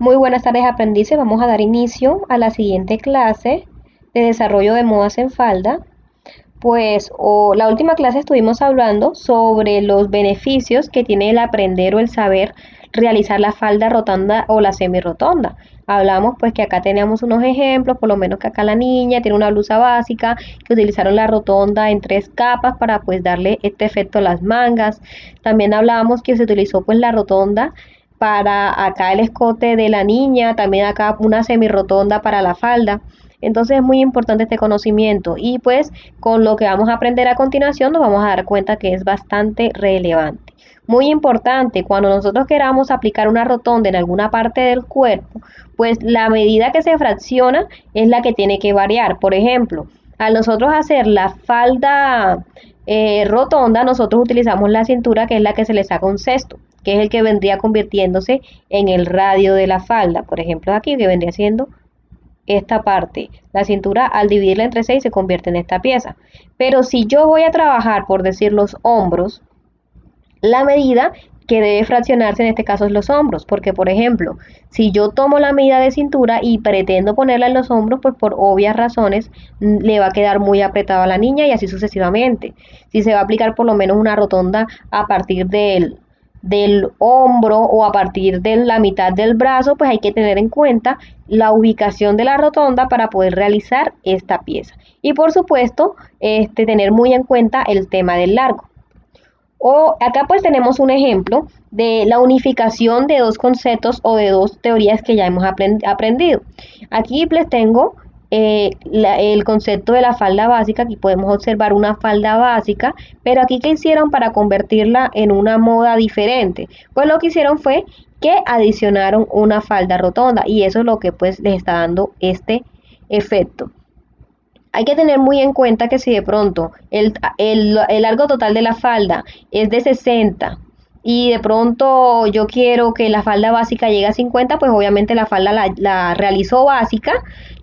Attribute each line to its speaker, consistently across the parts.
Speaker 1: Muy buenas tardes, aprendices. Vamos a dar inicio a la siguiente clase de desarrollo de modas en falda. La última clase estuvimos hablando sobre los beneficios que tiene el aprender o el saber realizar la falda rotonda o la semirotonda. Hablamos pues que acá teníamos unos ejemplos, por lo menos que acá la niña tiene una blusa básica, que utilizaron la rotonda en 3 capas para pues darle este efecto a las mangas. También hablábamos que se utilizó pues la rotonda para acá el escote de la niña, también acá una semirotonda para la falda. Entonces es muy importante este conocimiento y pues con lo que vamos a aprender a continuación nos vamos a dar cuenta que es bastante relevante. Muy importante, cuando nosotros queramos aplicar una rotonda en alguna parte del cuerpo, pues la medida que se fracciona es la que tiene que variar. Por ejemplo, al nosotros hacer la falda rotonda, nosotros utilizamos la cintura, que es la que se le saca un cesto, que es el que vendría convirtiéndose en el radio de la falda. Por ejemplo, aquí que vendría siendo esta parte. La cintura, al dividirla entre 6, se convierte en esta pieza. Pero si yo voy a trabajar, por decir, los hombros, la medida que debe fraccionarse en este caso es los hombros, porque por ejemplo, si yo tomo la medida de cintura y pretendo ponerla en los hombros, pues por obvias razones le va a quedar muy apretado a la niña y así sucesivamente. Si se va a aplicar por lo menos una rotonda a partir del hombro o a partir de la mitad del brazo, pues hay que tener en cuenta la ubicación de la rotonda para poder realizar esta pieza. Y por supuesto, tener muy en cuenta el tema del largo. O acá pues tenemos un ejemplo de la unificación de dos conceptos o de dos teorías que ya hemos aprendido. Aquí les tengo el concepto de la falda básica. Aquí podemos observar una falda básica, pero aquí ¿qué hicieron para convertirla en una moda diferente? Pues lo que hicieron fue que adicionaron una falda rotonda y eso es lo que pues les está dando este efecto. Hay que tener muy en cuenta que si de pronto el largo total de la falda es de 60 y de pronto yo quiero que la falda básica llegue a 50, pues obviamente la falda la realizo básica,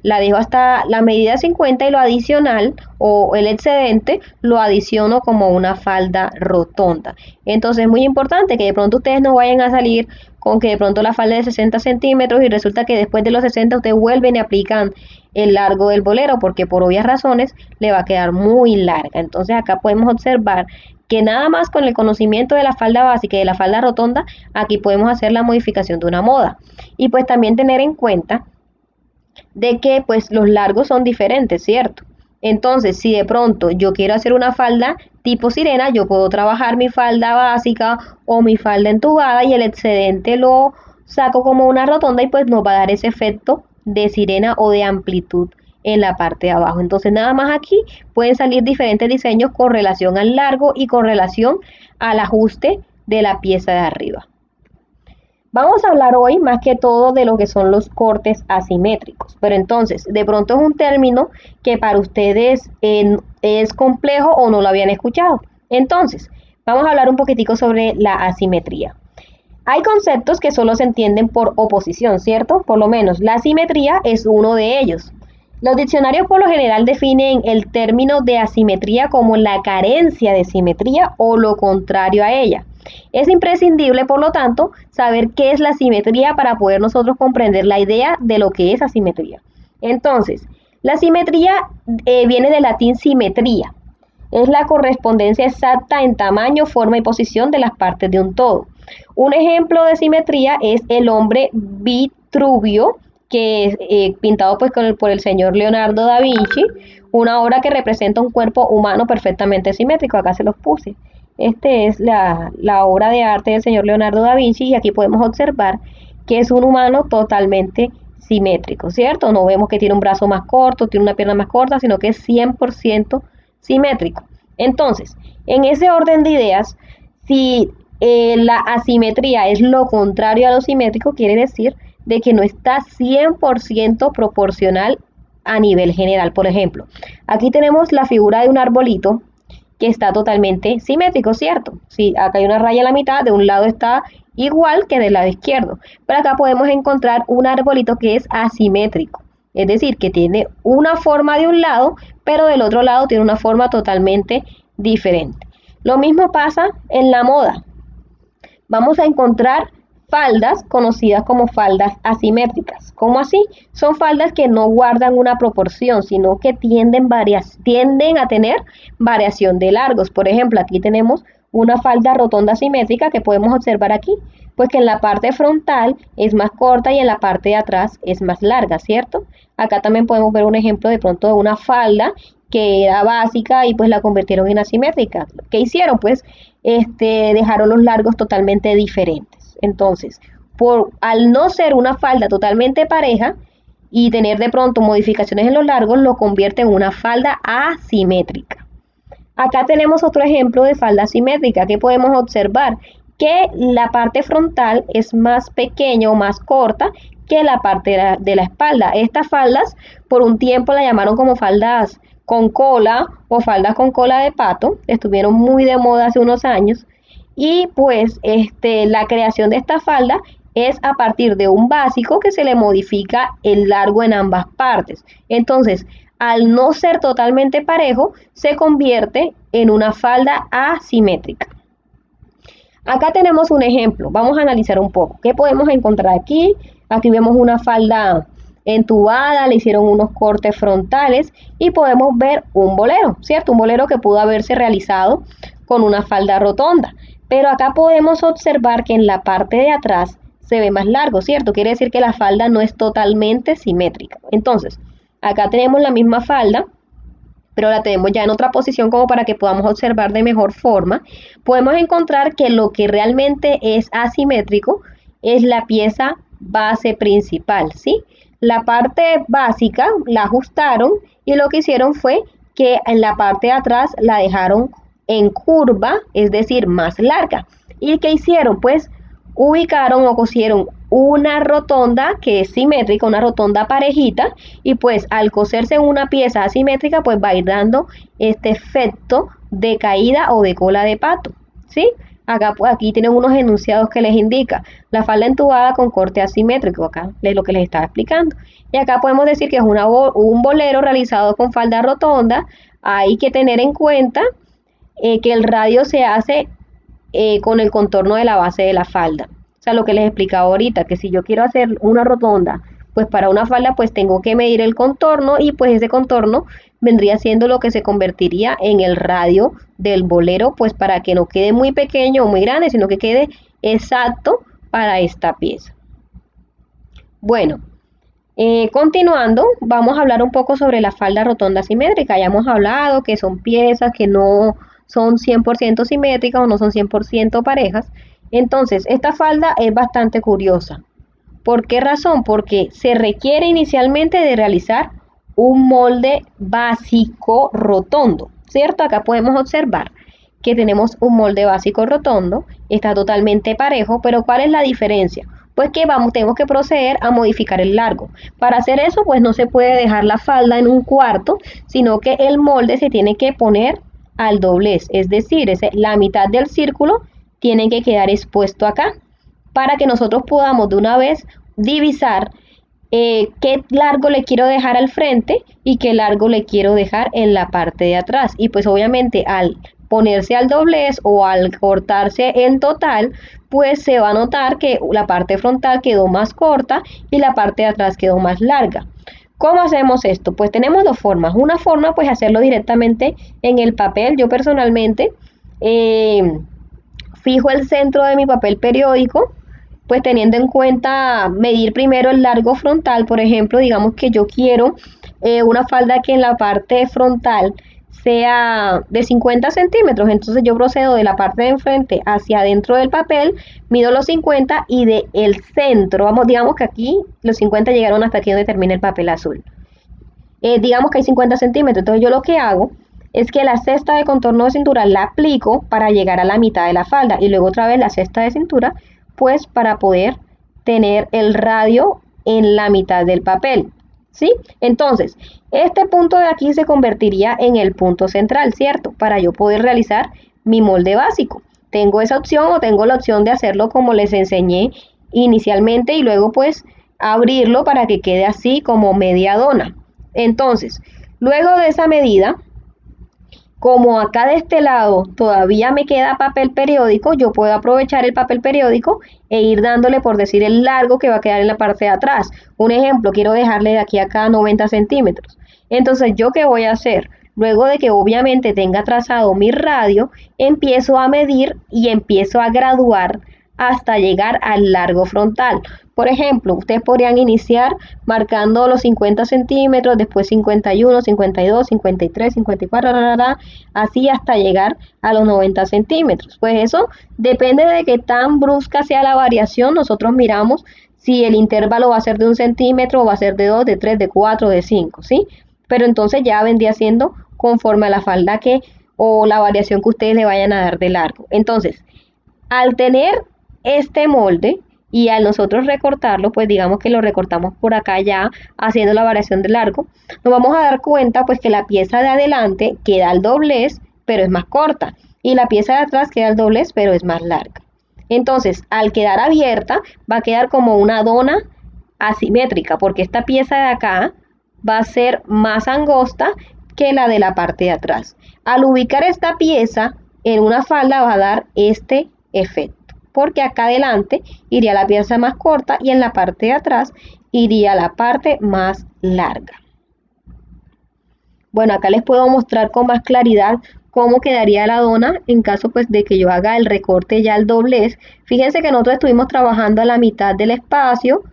Speaker 1: la dejo hasta la medida 50 y lo adicional o el excedente lo adiciono como una falda rotonda. Entonces es muy importante que de pronto ustedes no vayan a salir con que de pronto la falda es de 60 centímetros y resulta que después de los 60 ustedes vuelven y aplican el largo del bolero, porque por obvias razones le va a quedar muy larga. Entonces acá podemos observar que nada más con el conocimiento de la falda básica y de la falda rotonda, aquí podemos hacer la modificación de una moda. Y pues también tener en cuenta de que pues los largos son diferentes, ¿cierto? Entonces, si de pronto yo quiero hacer una falda tipo sirena, yo puedo trabajar mi falda básica o mi falda entubada y el excedente lo saco como una rotonda y pues nos va a dar ese efecto de sirena o de amplitud en la parte de abajo. Entonces, nada más aquí pueden salir diferentes diseños con relación al largo y con relación al ajuste de la pieza de arriba. Vamos a hablar hoy más que todo de lo que son los cortes asimétricos, pero entonces de pronto es un término que para ustedes es complejo o no lo habían escuchado. Entonces, vamos a hablar un poquitico sobre la asimetría. Hay conceptos que solo se entienden por oposición, ¿cierto? Por lo menos la simetría es uno de ellos. Los diccionarios por lo general definen el término de asimetría como la carencia de simetría o lo contrario a ella. Es imprescindible, por lo tanto, saber qué es la simetría para poder nosotros comprender la idea de lo que es asimetría. Entonces, la simetría viene del latín simetría. Es la correspondencia exacta en tamaño, forma y posición de las partes de un todo. Un ejemplo de simetría es el hombre Vitruvio, que es pintado pues por el señor Leonardo da Vinci, una obra que representa un cuerpo humano perfectamente simétrico. Acá se los puse. Este es la obra de arte del señor Leonardo da Vinci y aquí podemos observar que es un humano totalmente simétrico, ¿cierto? No vemos que tiene un brazo más corto, tiene una pierna más corta, sino que es 100% simétrico. Entonces, en ese orden de ideas, si la asimetría es lo contrario a lo simétrico, quiere decir de que no está 100% proporcional a nivel general. Por ejemplo, aquí tenemos la figura de un arbolito que está totalmente simétrico, ¿cierto? Si acá hay una raya a la mitad, de un lado está igual que del lado izquierdo, pero acá podemos encontrar un arbolito que es asimétrico, es decir, que tiene una forma de un lado, pero del otro lado tiene una forma totalmente diferente. Lo mismo pasa en la moda. Vamos a encontrar faldas conocidas como faldas asimétricas. ¿Cómo así? Son faldas que no guardan una proporción, sino que tienden a tener variación de largos. Por ejemplo, aquí tenemos una falda rotonda asimétrica que podemos observar aquí, pues que en la parte frontal es más corta y en la parte de atrás es más larga, ¿cierto? Acá también podemos ver un ejemplo de pronto de una falda que era básica y pues la convirtieron en asimétrica. ¿Qué hicieron? Pues dejaron los largos totalmente diferentes. Entonces, al no ser una falda totalmente pareja y tener de pronto modificaciones en los largos, lo convierte en una falda asimétrica. Acá tenemos otro ejemplo de falda simétrica que podemos observar que la parte frontal es más pequeña o más corta que la parte de la espalda. Estas faldas por un tiempo la llamaron como faldas con cola o faldas con cola de pato, estuvieron muy de moda hace unos años y pues la creación de esta falda es a partir de un básico que se le modifica el largo en ambas partes. Entonces, al no ser totalmente parejo, se convierte en una falda asimétrica. Acá tenemos un ejemplo, vamos a analizar un poco. ¿Qué podemos encontrar aquí? Aquí vemos una falda entubada, le hicieron unos cortes frontales y podemos ver un bolero, ¿cierto? Un bolero que pudo haberse realizado con una falda rotonda. Pero acá podemos observar que en la parte de atrás se ve más largo, ¿cierto? Quiere decir que la falda no es totalmente simétrica. Entonces, acá tenemos la misma falda, pero la tenemos ya en otra posición como para que podamos observar de mejor forma. Podemos encontrar que lo que realmente es asimétrico es la pieza base principal, ¿sí? La parte básica la ajustaron y lo que hicieron fue que en la parte de atrás la dejaron en curva, es decir, más larga. ¿Y qué hicieron? Pues ubicaron o cosieron una rotonda que es simétrica, una rotonda parejita, y pues al coserse en una pieza asimétrica pues va a ir dando este efecto de caída o de cola de pato, ¿sí? Acá, pues, aquí tienen unos enunciados que les indica la falda entubada con corte asimétrico, acá es lo que les estaba explicando. Y acá podemos decir que es un bolero realizado con falda rotonda. Hay que tener en cuenta que el radio se hace con el contorno de la base de la falda. O sea, lo que les explicaba ahorita, que si yo quiero hacer una rotonda, pues para una falda pues tengo que medir el contorno y pues ese contorno vendría siendo lo que se convertiría en el radio del bolero, pues para que no quede muy pequeño o muy grande, sino que quede exacto para esta pieza. Bueno, continuando, vamos a hablar un poco sobre la falda rotonda simétrica. Ya hemos hablado que son piezas que no son 100% simétricas o no son 100% parejas. Entonces, esta falda es bastante curiosa. ¿Por qué razón? Porque se requiere inicialmente de realizar un molde básico rotondo, ¿cierto? Acá podemos observar que tenemos un molde básico rotondo, está totalmente parejo, pero ¿cuál es la diferencia? Pues que tenemos que proceder a modificar el largo. Para hacer eso, pues no se puede dejar la falda en un cuarto, sino que el molde se tiene que poner al doblez, es decir, la mitad del círculo tiene que quedar expuesto acá, para que nosotros podamos de una vez divisar qué largo le quiero dejar al frente y qué largo le quiero dejar en la parte de atrás. Y pues obviamente al ponerse al doblez o al cortarse en total, pues se va a notar que la parte frontal quedó más corta y la parte de atrás quedó más larga. ¿Cómo hacemos esto? Pues tenemos dos formas. Una forma, pues hacerlo directamente en el papel. Yo personalmente fijo el centro de mi papel periódico, pues teniendo en cuenta medir primero el largo frontal. Por ejemplo, digamos que yo quiero una falda que en la parte frontal sea de 50 centímetros, entonces yo procedo de la parte de enfrente hacia adentro del papel, mido los 50 y de el centro, digamos que aquí los 50 llegaron hasta aquí donde termina el papel azul. Digamos que hay 50 centímetros, entonces yo lo que hago es que la cesta de contorno de cintura la aplico para llegar a la mitad de la falda y luego otra vez la cesta de cintura, pues para poder tener el radio en la mitad del papel, ¿sí? Entonces, este punto de aquí se convertiría en el punto central, ¿cierto? Para yo poder realizar mi molde básico. Tengo esa opción o tengo la opción de hacerlo como les enseñé inicialmente y luego pues abrirlo para que quede así como media dona. Entonces, luego de esa medida, Como acá de este lado todavía me queda papel periódico, yo puedo aprovechar el papel periódico e ir dándole, por decir, el largo que va a quedar en la parte de atrás. Un ejemplo, quiero dejarle de aquí a acá 90 centímetros. Entonces, ¿yo qué voy a hacer? Luego de que obviamente tenga trazado mi radio, empiezo a medir y empiezo a graduar hasta llegar al largo frontal. Por ejemplo, ustedes podrían iniciar marcando los 50 centímetros, después 51, 52, 53, 54, así hasta llegar a los 90 centímetros. Pues eso depende de qué tan brusca sea la variación. Nosotros miramos si el intervalo va a ser de 1 centímetro o va a ser de 2, de 3, de 4, de 5, ¿sí? Pero entonces ya vendría siendo conforme a la falda que o la variación que ustedes le vayan a dar de largo. Entonces, al tener este molde y al nosotros recortarlo, pues digamos que lo recortamos por acá ya haciendo la variación de largo, nos vamos a dar cuenta pues que la pieza de adelante queda al doblez, pero es más corta, y la pieza de atrás queda al doblez, pero es más larga. Entonces, al quedar abierta, va a quedar como una dona asimétrica, porque esta pieza de acá va a ser más angosta que la de la parte de atrás. Al ubicar esta pieza en una falda va a dar este efecto, porque acá adelante iría la pieza más corta y en la parte de atrás iría la parte más larga. Bueno, acá les puedo mostrar con más claridad cómo quedaría la dona en caso pues de que yo haga el recorte ya al doblez. Fíjense que nosotros estuvimos trabajando a la mitad del espacio,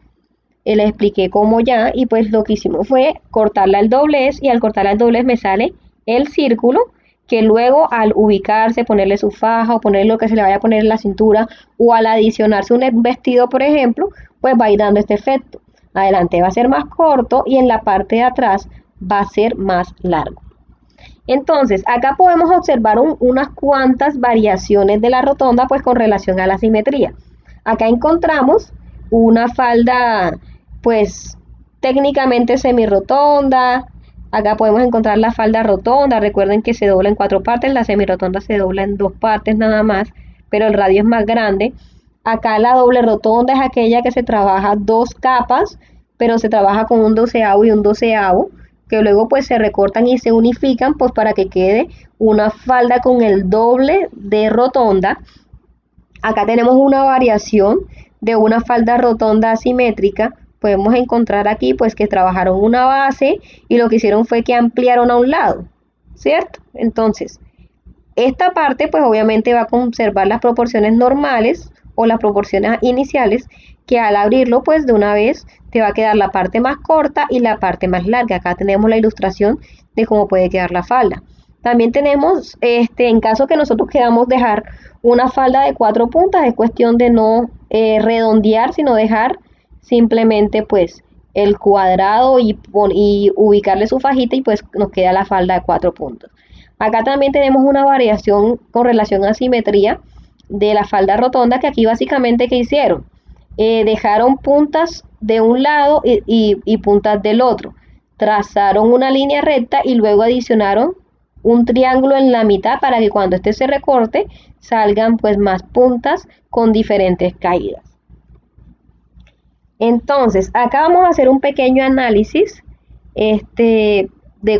Speaker 1: les expliqué cómo ya, y pues lo que hicimos fue cortarla al doblez, y al cortarla al doblez me sale el círculo, que luego al ubicarse, ponerle su faja o ponerle lo que se le vaya a poner en la cintura, o al adicionarse un vestido, por ejemplo, pues va a ir dando este efecto. Adelante va a ser más corto y en la parte de atrás va a ser más largo. Entonces, acá podemos observar unas cuantas variaciones de la rotonda, pues con relación a la simetría. Acá encontramos una falda, pues técnicamente semirotonda. Acá podemos encontrar la falda rotonda. Recuerden que se dobla en 4 partes, la semirotonda se dobla en 2 partes nada más, pero el radio es más grande. Acá la doble rotonda es aquella que se trabaja 2 capas, pero se trabaja con un doceavo y un doceavo, que luego pues se recortan y se unifican pues para que quede una falda con el doble de rotonda. Acá tenemos una variación de una falda rotonda asimétrica. Podemos encontrar aquí pues que trabajaron una base y lo que hicieron fue que ampliaron a un lado, ¿cierto? Entonces, esta parte pues obviamente va a conservar las proporciones normales o las proporciones iniciales, que al abrirlo pues de una vez te va a quedar la parte más corta y la parte más larga. Acá tenemos la ilustración de cómo puede quedar la falda. También tenemos, en caso que nosotros queramos dejar una falda de 4 puntas, es cuestión de no redondear, sino dejar simplemente pues el cuadrado y ubicarle su fajita, y pues nos queda la falda de 4 puntos. Acá también tenemos una variación con relación a simetría de la falda rotonda, que aquí básicamente ¿qué hicieron? Dejaron puntas de un lado y puntas del otro. Trazaron una línea recta y luego adicionaron un triángulo en la mitad para que cuando este se recorte salgan pues más puntas con diferentes caídas. Entonces, acá vamos a hacer un pequeño análisis de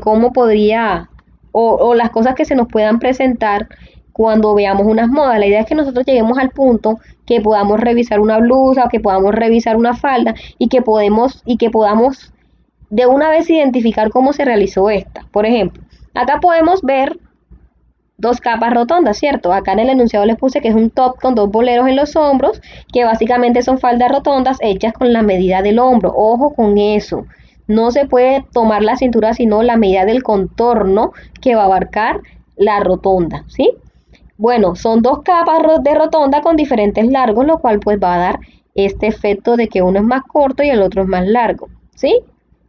Speaker 1: cómo podría o las cosas que se nos puedan presentar cuando veamos unas modas. La idea es que nosotros lleguemos al punto que podamos revisar una blusa o que podamos revisar una falda y que podamos de una vez identificar cómo se realizó esta. Por ejemplo, acá podemos ver 2 capas rotondas, ¿cierto? Acá en el enunciado les puse que es un top con 2 boleros en los hombros, que básicamente son faldas rotondas hechas con la medida del hombro. Ojo con eso. No se puede tomar la cintura, sino la medida del contorno que va a abarcar la rotonda, ¿sí? Bueno, son 2 capas de rotonda con diferentes largos, lo cual pues va a dar este efecto de que uno es más corto y el otro es más largo, ¿sí?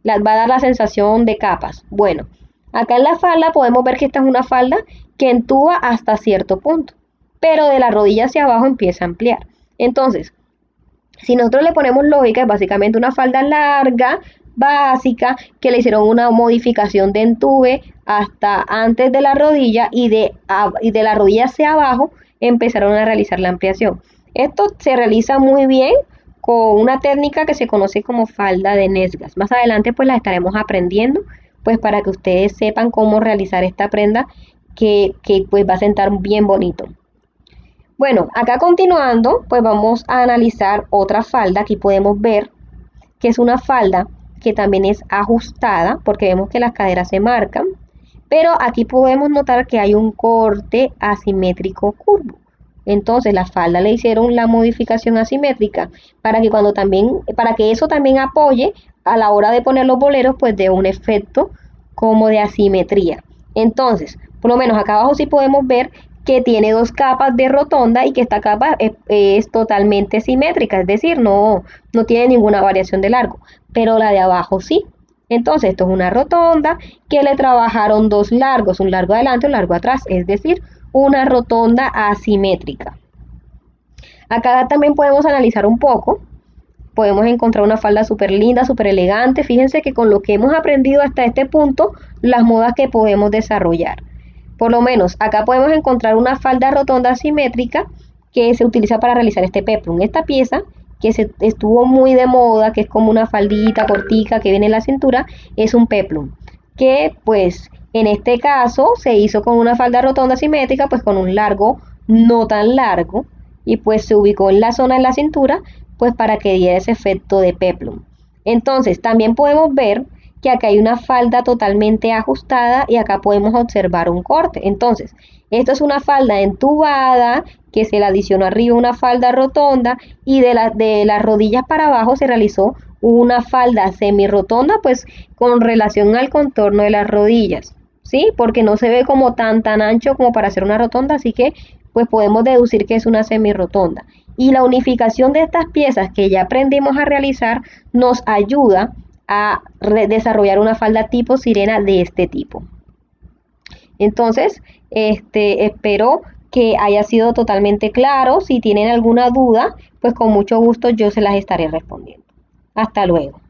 Speaker 1: Va a dar la sensación de capas. Bueno, acá en la falda podemos ver que esta es una falda que entuba hasta cierto punto, pero de la rodilla hacia abajo empieza a ampliar. Entonces, si nosotros le ponemos lógica, es básicamente una falda larga, básica, que le hicieron una modificación de entube hasta antes de la rodilla, y de la rodilla hacia abajo empezaron a realizar la ampliación. Esto se realiza muy bien con una técnica que se conoce como falda de Nesgas. Más adelante pues la estaremos aprendiendo, pues para que ustedes sepan cómo realizar esta prenda que pues va a sentar bien bonito. Bueno, acá continuando, pues vamos a analizar otra falda. Aquí podemos ver que es una falda que también es ajustada, porque vemos que las caderas se marcan, pero aquí podemos notar que hay un corte asimétrico curvo. Entonces la falda le hicieron la modificación asimétrica para que eso también apoye a la hora de poner los boleros, pues de un efecto como de asimetría. Entonces, por lo menos acá abajo sí podemos ver que tiene dos capas de rotonda y que esta capa es totalmente simétrica, es decir, no tiene ninguna variación de largo, pero la de abajo sí. Entonces, esto es una rotonda que le trabajaron dos largos, un largo adelante y un largo atrás, es decir, una rotonda asimétrica. Acá también podemos analizar un poco, podemos encontrar una falda súper linda, súper elegante. Fíjense que con lo que hemos aprendido hasta este punto, las modas que podemos desarrollar. Por lo menos acá podemos encontrar una falda rotonda asimétrica que se utiliza para realizar este peplum. Esta pieza que estuvo muy de moda, que es como una faldita cortica que viene en la cintura, es un peplum, que pues en este caso se hizo con una falda rotonda asimétrica, pues con un largo no tan largo, y pues se ubicó en la zona de la cintura, pues para que diera ese efecto de peplum. Entonces también podemos ver que acá hay una falda totalmente ajustada y acá podemos observar un corte. Entonces, esto es una falda entubada que se le adicionó arriba una falda rotonda y de las rodillas para abajo se realizó una falda semi-rotonda, pues con relación al contorno de las rodillas, ¿sí? Porque no se ve como tan ancho como para hacer una rotonda, así que pues podemos deducir que es una semi-rotonda. Y la unificación de estas piezas que ya aprendimos a realizar nos ayuda a desarrollar una falda tipo sirena de este tipo. Entonces, espero que haya sido totalmente claro. Si tienen alguna duda, pues con mucho gusto yo se las estaré respondiendo. Hasta luego.